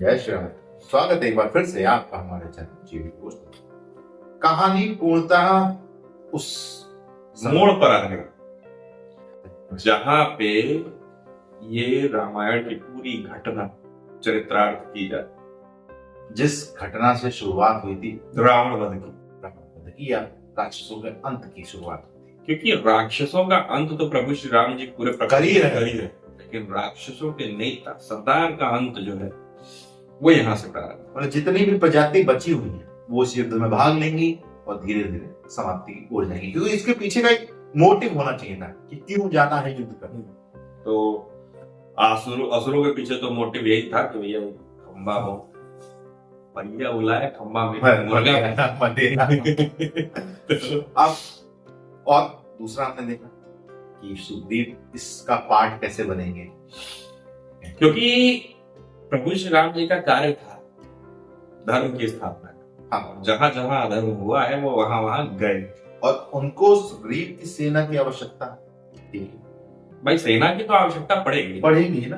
जय श्री राम। स्वागत है एक बार फिर से आपका हमारे चैनल जीवी पोस्ट। कहानी पूर्णतः उस मोड़ पर आ गया जहां पे ये रामायण की पूरी घटना चरित्रार्थ की जाए। जिस घटना से शुरुआत हुई थी रावण वध की, या राक्षसों के अंत की शुरुआत हुई थी। क्योंकि राक्षसों का अंत तो प्रभु श्री राम जी पूरे कर ही रहे हैं, लेकिन राक्षसों के नेता सरदार का अंत जो है वो यहाँ से प्रारंभ। मतलब जितनी भी प्रजाति बची हुई है वो इस युद्ध में भाग लेंगी और धीरे धीरे समाप्ति की ओर जाएंगी, क्योंकि इसके पीछे का एक मोटिव होना चाहिए था कि क्यों जाना है युद्ध करने। तो असुरों के पीछे तो मोटिव यही था कि भैया खंबा हो, भैया बुलाए खंबा में अब और दूसरा हमने देखा कि सुग्रीव इसका पार्ट कैसे बनेंगे, क्योंकि प्रभु श्री राम जी का कार्य था धर्म की स्थापना। हाँ, जहां जहां अधर्म हुआ है वो वहां वहां गए और उनको सुग्रीव की सेना की आवश्यकता थी। भाई सेना की तो आवश्यकता पड़ेगी ना,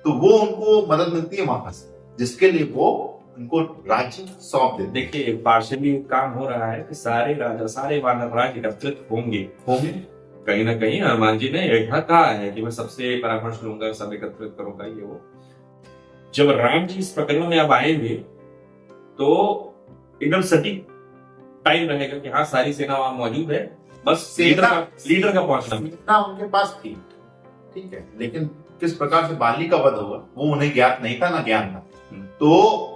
तो वो उनको मदद मिलती है वहां से, जिसके लिए वो उनको राज्य सौंप देते। देखिए पार्शली काम हो रहा है कि सारे राजा सारे वानर राज एकत्रित होंगे। कहीं ना कहीं हनुमान जी ने यह कहा है कि मैं सबसे परामर्श लूंगा, सब एकत्रित करूंगा। ये वो जब राम जी इस प्रकरण में अब आएंगे तो एकदम सटीक टाइम रहेगा कि हाँ सारी सेना वहां मौजूद है, बस लीडर का पहुंचना उनके पास थी, ठीक है, लेकिन किस प्रकार से बाली का वध होगा वो उन्हें ज्ञात नहीं था, ना ज्ञान था। तो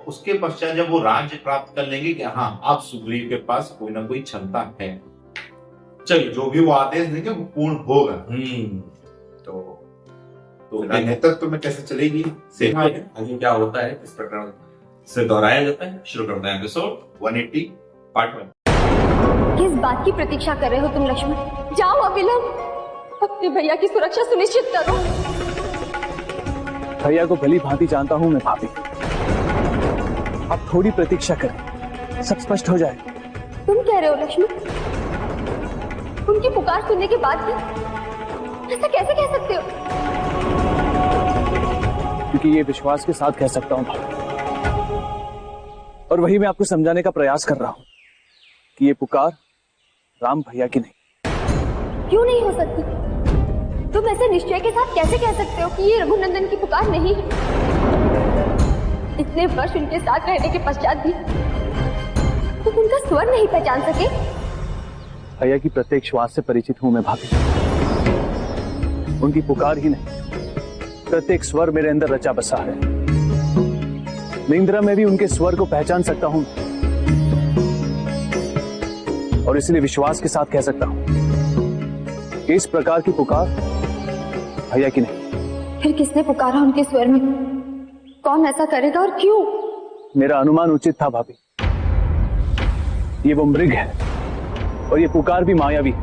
उसके पश्चात जब वो राज्य प्राप्त कर लेंगे कि हाँ अब सुग्रीव के पास कोई ना कोई क्षमता है, चलिए जो भी वो आदेश देंगे वो पूर्ण होगा। तो नेतृत्व में कैसे चलेगी सेना, आगे क्या होता है इस प्रकरण से दोहराया जाता है। शुरू करते हैं एपिसोड 180 पार्ट 1। किस बात की प्रतीक्षा कर रहे हो तुम लक्ष्मण? जाओ अविलंब अपने भैया की सुरक्षा सुनिश्चित करो। भैया को भली भांति जानता हूँ मैं भाभी, अब थोड़ी प्रतीक्षा करें, सब स्पष्ट हो जाए। तुम कह रहे हो लक्ष्मण? उनकी पुकार सुनने के बाद भी ऐसा कैसे कह सकते हो? क्योंकि ये विश्वास के साथ कह सकता हूँ भाभी, और वही मैं आपको समझाने का प्रयास कर रहा हूँ कि ये पुकार राम भैया की नहीं। क्यों नहीं हो सकती? तुम ऐसे निश्चय के साथ कैसे कह सकते हो कि ये रघुनंदन की पुकार नहीं है? इतने वर्ष उनके साथ रहने के पश्चात भी तुम उनका स्वर नहीं पहचान सके? भैया की प्रत्येक श्वास से परिचित हूं मैं भाभी, उनकी पुकार ही नहीं प्रत्येक स्वर मेरे अंदर रचा बसा है। निंद्रा में भी उनके स्वर को पहचान सकता हूं, और इसलिए विश्वास के साथ कह सकता हूं कि इस प्रकार की पुकार भैया की नहीं। फिर किसने पुकारा उनके स्वर में? कौन ऐसा करेगा और क्यों? मेरा अनुमान उचित था भाभी, ये वो मृग है और ये पुकार भी मायावी है,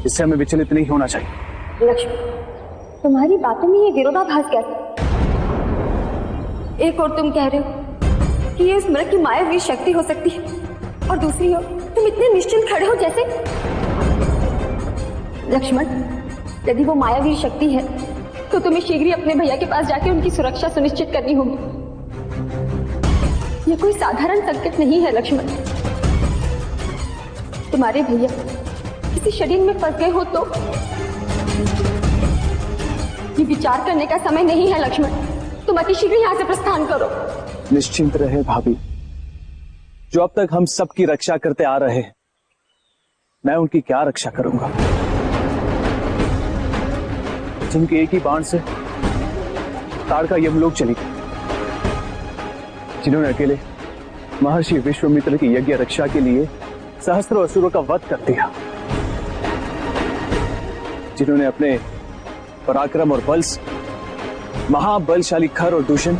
इससे हमें विचलित नहीं होना चाहिए। लक्ष्मण, तुम्हारी बातों में ये विरोधाभास कैसे? एक और तुम कह रहे हो कि ये उस मृग की मायावी शक्ति हो सकती है, और दूसरी ओर तुम इतने निश्चिंत खड़े हो जैसे। लक्ष्मण, यदि वो मायावी शक्ति है तो तुम्हें शीघ्र ही अपने भैया के पास जाके उनकी सुरक्षा सुनिश्चित करनी होगी। ये कोई साधारण संकट नहीं है लक्ष्मण। तुम्हारे भैया किसी शरीर में फंस गए हो तो ये विचार करने का समय नहीं है लक्ष्मण। तुम अति शीघ्र यहाँ से प्रस्थान करो। निश्चिंत रहे भाभी, जो अब तक हम सबकी रक्षा करते आ रहे हैं, मैं उनकी क्या रक्षा करूंगा, जिनके एक ही बाण से ताड़का यमलोक चली गई, जिन्होंने अकेले महर्षि विश्वामित्र की यज्ञ रक्षा के लिए सहस्त्रों असुरों का वध कर दिया, जिन्होंने अपने पराक्रम और बल से महाबलशाली खर और दूषण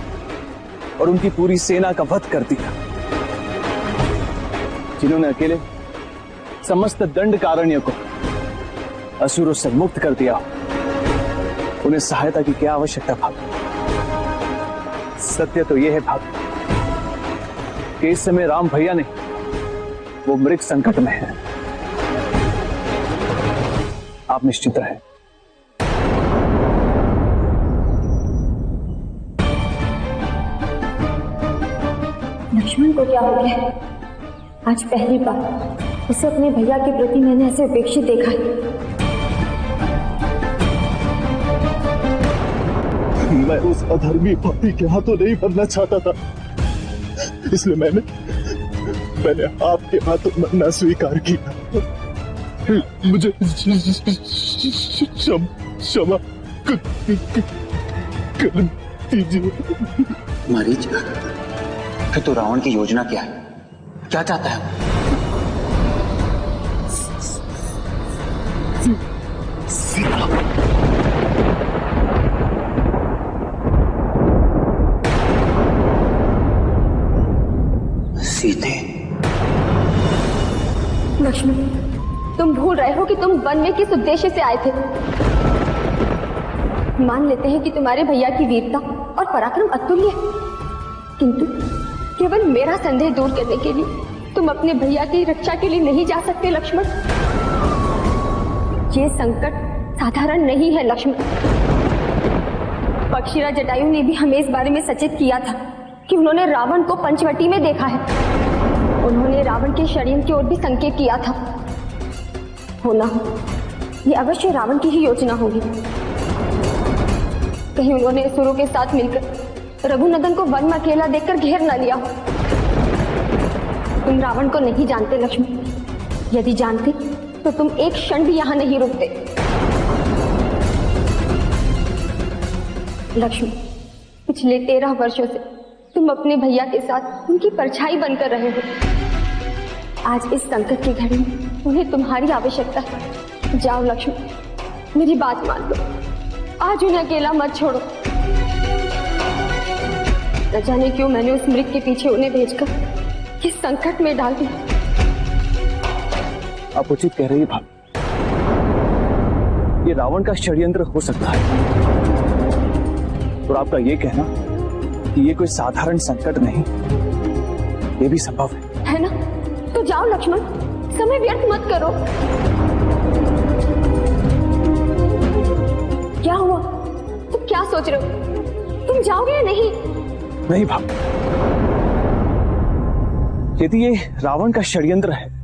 और उनकी पूरी सेना का वध कर दिया, जिन्होंने अकेले समस्त दंडकारण्य को असुरों से मुक्त कर दिया, उन्हें सहायता की क्या आवश्यकता भाभी? सत्य तो यह है भाभी कि इस समय राम भैया ने वो मृग संकट में है। आप निश्चित रहें। लक्ष्मण को क्या हो गया? आज पहली बार उसे अपने भैया के प्रति मैंने ऐसे उपेक्षित देखा है। मैं उस अधर्मी पापी के हाथों नहीं मरना चाहता था, इसलिए मैंने आपके हाथों मरना स्वीकार किया। मुझे क्षमा कर दीजिए। मरीज, फिर तो रावण की योजना क्या है? क्या चाहता है? सीता, सीते। लक्ष्मण, तुम भूल रहे हो कि तुम वन में किस उद्देश्य से आए थे। मान लेते हैं कि तुम्हारे भैया की वीरता और पराक्रम अतुल्य है, किंतु केवल मेरा संदेह दूर करने के लिए तुम अपने भैया की रक्षा के लिए नहीं जा सकते लक्ष्मण। ये संकट साधारण नहीं है लक्ष्मण। पक्षीराज जटायु ने भी हमें इस बारे में सचेत किया था कि उन्होंने रावण को पंचवटी में देखा है। उन्होंने रावण के षड्यंत्र की ओर भी संकेत किया था। होना ये अवश्य रावण की ही योजना होगी। कहीं उन्होंने असुरों के साथ मिलकर रघुनंदन को वन में अकेला देखकर घेर न लिया हो। तुम रावण को नहीं जानते लक्ष्मण। यदि जानते तो तुम एक क्षण भी यहां नहीं रुकते। लक्ष्मण, पिछले 13 वर्षों से तुम अपने भैया के साथ उनकी परछाई बनकर रहे हो। आज इस संकट की घड़ी में उन्हें तुम्हारी आवश्यकता है। जाओ लक्ष्मण, मेरी बात मान लो। आज उन्हें अकेला मत छोड़ो। न जाने क्यों मैंने उस मृग के पीछे उन्हें भेजकर इस संकट में डाल दिया। आप उचित कह रही हैं भाभी। ये रावण का षड्यंत्र हो सकता है, और आपका ये कहना कि ये कोई साधारण संकट नहीं, ये भी संभव है ना? तो जाओ लक्ष्मण, समय व्यर्थ मत करो। क्या हुआ? तुम क्या सोच रहे हो? तुम जाओगे या नहीं? नहीं भाभी, यदि ये रावण का षड्यंत्र है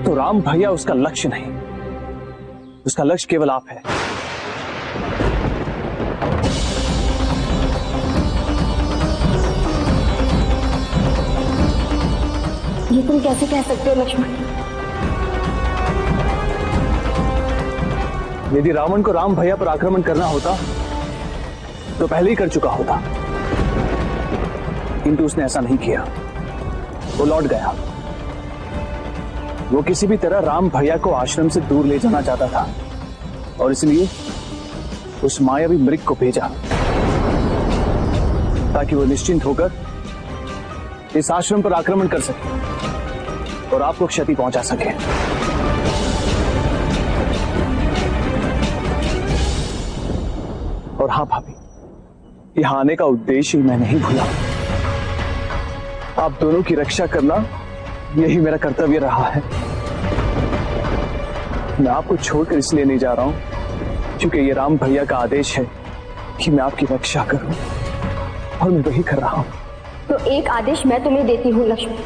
तो राम भैया उसका लक्ष्य नहीं, उसका लक्ष्य केवल आप है। ये तुम कैसे कह सकते हो लक्ष्मण? यदि रावण को राम भैया पर आक्रमण करना होता तो पहले ही कर चुका होता, किंतु उसने ऐसा नहीं किया। वो लौट गया। वो किसी भी तरह राम भैया को आश्रम से दूर ले जाना चाहता था, और इसलिए उस मायावी मृग को भेजा ताकि वो निश्चिंत होकर इस आश्रम पर आक्रमण कर सके और आपको क्षति पहुंचा सके। और हाँ भाभी, यहां आने का उद्देश्य ही मैं नहीं भूला। आप दोनों की रक्षा करना यही मेरा कर्तव्य रहा है। मैं आपको छोड़कर इसलिए नहीं जा रहा हूं क्योंकि ये राम भैया का आदेश है कि मैं आपकी रक्षा करूं, और मैं वही कर रहा हूं। तो एक आदेश मैं तुम्हें देती हूँ लक्ष्मण।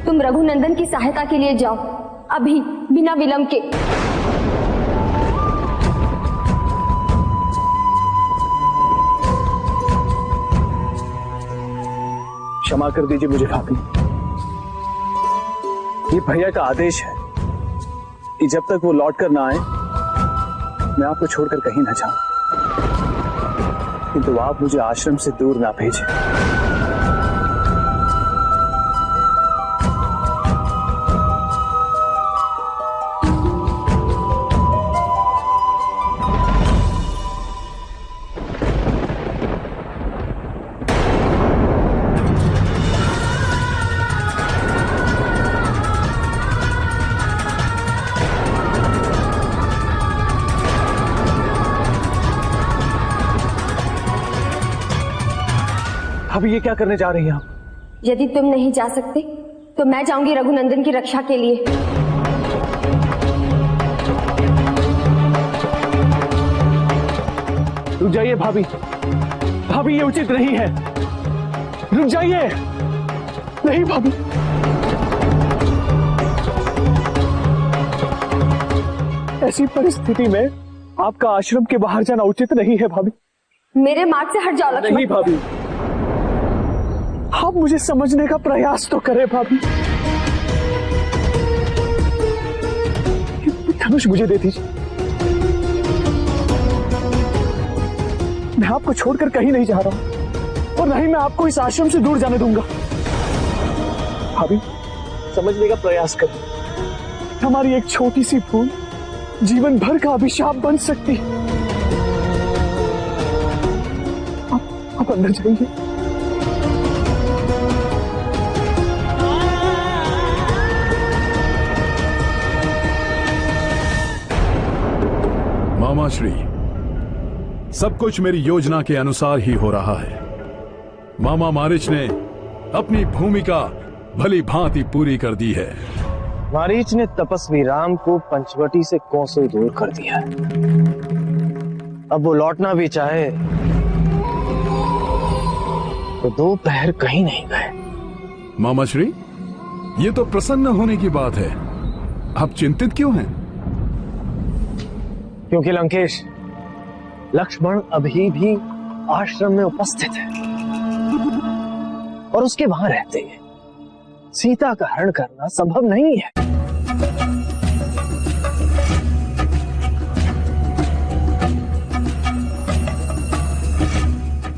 तुम रघुनंदन की सहायता के लिए जाओ, अभी, बिना विलंब के। क्षमा कर दीजिए मुझे भाभी। ये भैया का आदेश है कि जब तक वो लौट कर ना आए मैं आपको छोड़कर कहीं ना जाऊं, किंतु आप मुझे आश्रम से दूर ना भेजें। अभी ये क्या करने जा रही हैं आप? यदि तुम नहीं जा सकते तो मैं जाऊंगी रघुनंदन की रक्षा के लिए। रुक जाइए भाभी, भाभी ये उचित नहीं है। रुक जाइए। नहीं भाभी, ऐसी परिस्थिति में आपका आश्रम के बाहर जाना उचित नहीं है भाभी। मेरे मार्ग से हट जाओ लक्ष्मण। नहीं भाभी, आप मुझे समझने का प्रयास तो करें भाभी। ये धनुष मुझे दे दीजिए, मैं आपको छोड़कर कहीं नहीं जा रहा हूं और नहीं मैं आपको इस आश्रम से दूर जाने दूंगा। भाभी, समझने का प्रयास करें। हमारी एक छोटी सी भूल जीवन भर का अभिशाप बन सकती है। आप अंदर जाइए। मामा श्री, सब कुछ मेरी योजना के अनुसार ही हो रहा है। मामा मारीच ने अपनी भूमिका भली भांति पूरी कर दी है। मारीच ने तपस्वी राम को पंचवटी से कोसों दूर कर दिया। अब वो लौटना भी चाहे तो दोपहर कहीं नहीं गए। मामा श्री, ये तो प्रसन्न होने की बात है, आप चिंतित क्यों हैं? क्योंकि लंकेश, लक्ष्मण अभी भी आश्रम में उपस्थित है और उसके वहां रहते हैं सीता का हरण करना संभव नहीं है।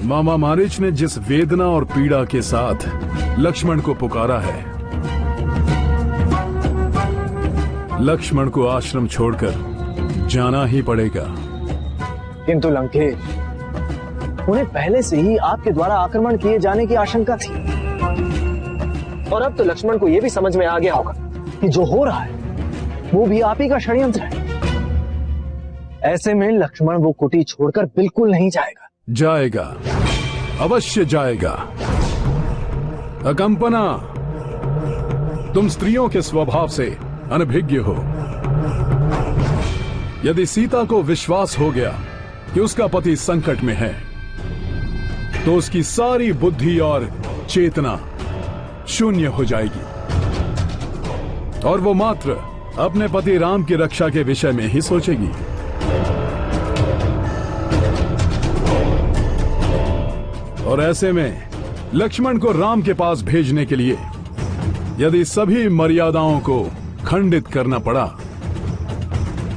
मामा मारीच ने जिस वेदना और पीड़ा के साथ लक्ष्मण को पुकारा है, लक्ष्मण को आश्रम छोड़कर जाना ही पड़ेगा। किंतु लंकेश, उन्हें पहले से ही आपके द्वारा आक्रमण किए जाने की आशंका थी और अब तो लक्ष्मण को यह भी समझ में आ गया होगा कि जो हो रहा है वो भी आप ही का षड्यंत्र है। ऐसे में लक्ष्मण वो कुटी छोड़कर बिल्कुल नहीं जाएगा। जाएगा, अवश्य जाएगा। अकंपना, तुम स्त्रियों के स्वभाव से अनभिज्ञ हो। यदि सीता को विश्वास हो गया कि उसका पति संकट में है, तो उसकी सारी बुद्धि और चेतना शून्य हो जाएगी और वो मात्र अपने पति राम की रक्षा के विषय में ही सोचेगी। और ऐसे में लक्ष्मण को राम के पास भेजने के लिए यदि सभी मर्यादाओं को खंडित करना पड़ा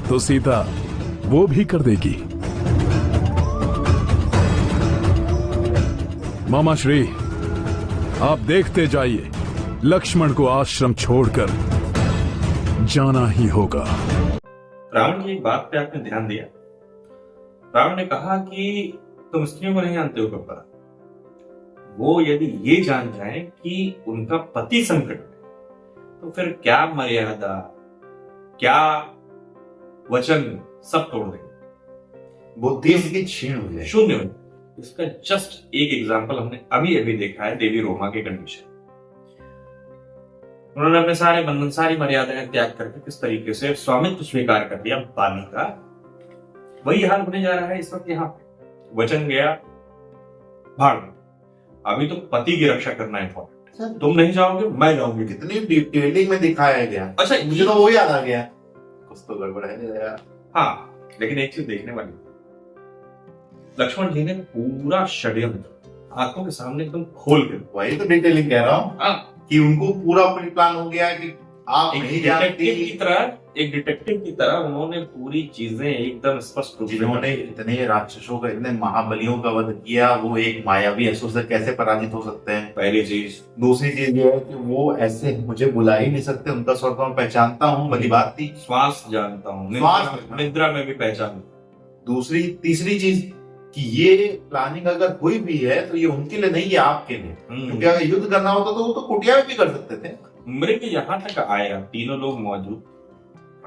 तो सीता वो भी कर देगी। मामा श्री, आप देखते जाइए, लक्ष्मण को आश्रम छोड़कर जाना ही होगा। रावण की एक बात पे आपने ध्यान दिया। रावण ने कहा कि तुम स्त्रियों को नहीं जानते हो कपड़ा। वो यदि ये जान जाए कि उनका पति संकट में, तो फिर क्या मर्यादा, क्या वचन, सब तोड़ देंगे। बुद्धि उनकी क्षीण हो जाएगी, शून्य हो। इसका जस्ट एक एग्जाम्पल हमने अभी अभी देखा है देवी रोमा के कंडीशन। उन्होंने अपने सारे बंधन, सारी मर्यादाएं त्याग करके किस तरीके से स्वामित्व स्वीकार कर लिया बाली का। वही हाल होने जा रहा है इस वक्त यहाँ पे। वचन गया भाड़ में। अभी तो पति की रक्षा करना इंपॉर्टेंट। तुम नहीं जाओगे, मैं जाऊंगी। कितनी डिटेलिंग में दिखाया गया। अच्छा, मुझे तो वो याद आ गया, कुछ तो गड़बड़ है। हाँ, लेकिन एक चीज देखने वाली, लक्ष्मण जी ने पूरा षड्यंत्र आंखों के सामने एकदम खोल के, वही तो डिटेलिंग कह रहा हूँ कि उनको पूरा प्री प्लान हो गया कि आप नहीं जानते। एक डिटेक्टिव की तरह उन्होंने पूरी चीजें एकदम स्पष्ट रूप से, जिन्होंने इतने राक्षसों का, इतने महाबलियों का वध किया, वो एक मायावी असुर से कैसे पराजित हो सकते हैं। पहली चीज। दूसरी चीज ये है कि वो ऐसे मुझे बुला ही नहीं सकते, उनका स्वर तो मैं पहचानता हूँ, भली बात थी। श्वास जानता हूँ, निद्रा में भी पहचान। दूसरी तीसरी चीज कि ये प्लानिंग अगर हुई भी है तो ये उनके लिए नहीं, ये आपके लिए। क्योंकि अगर युद्ध करना होता तो वो तो कुटिया में भी कर सकते थे। मृग यहाँ तक आया, तीनों लोग मौजूद,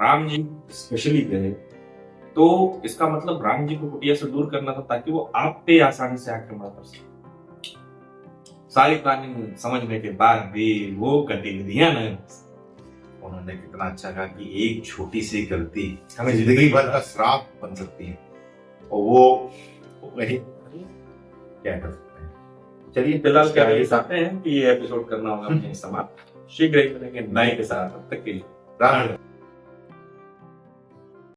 राम जी स्पेशली गए, तो इसका मतलब राम जी को कुटिया से दूर करना था ताकि वो आप पे आसानी से आक्रमण कर सके। सारी प्लानिंग समझने के बाद भी वो गतिविधियां नहीं। उन्होंने कितना अच्छा कहा कि एक छोटी सी गलती हमें जिंदगी भर का श्राप बन सकती है, और वो वही क्या कर सकते हैं। चलिए फिलहाल क्या चाहते हैं कि ये एपिसोड करना होगा अपने समाप्त। शीघ्र ही मिलेंगे नए के साथ, तब तक के लिए राधे।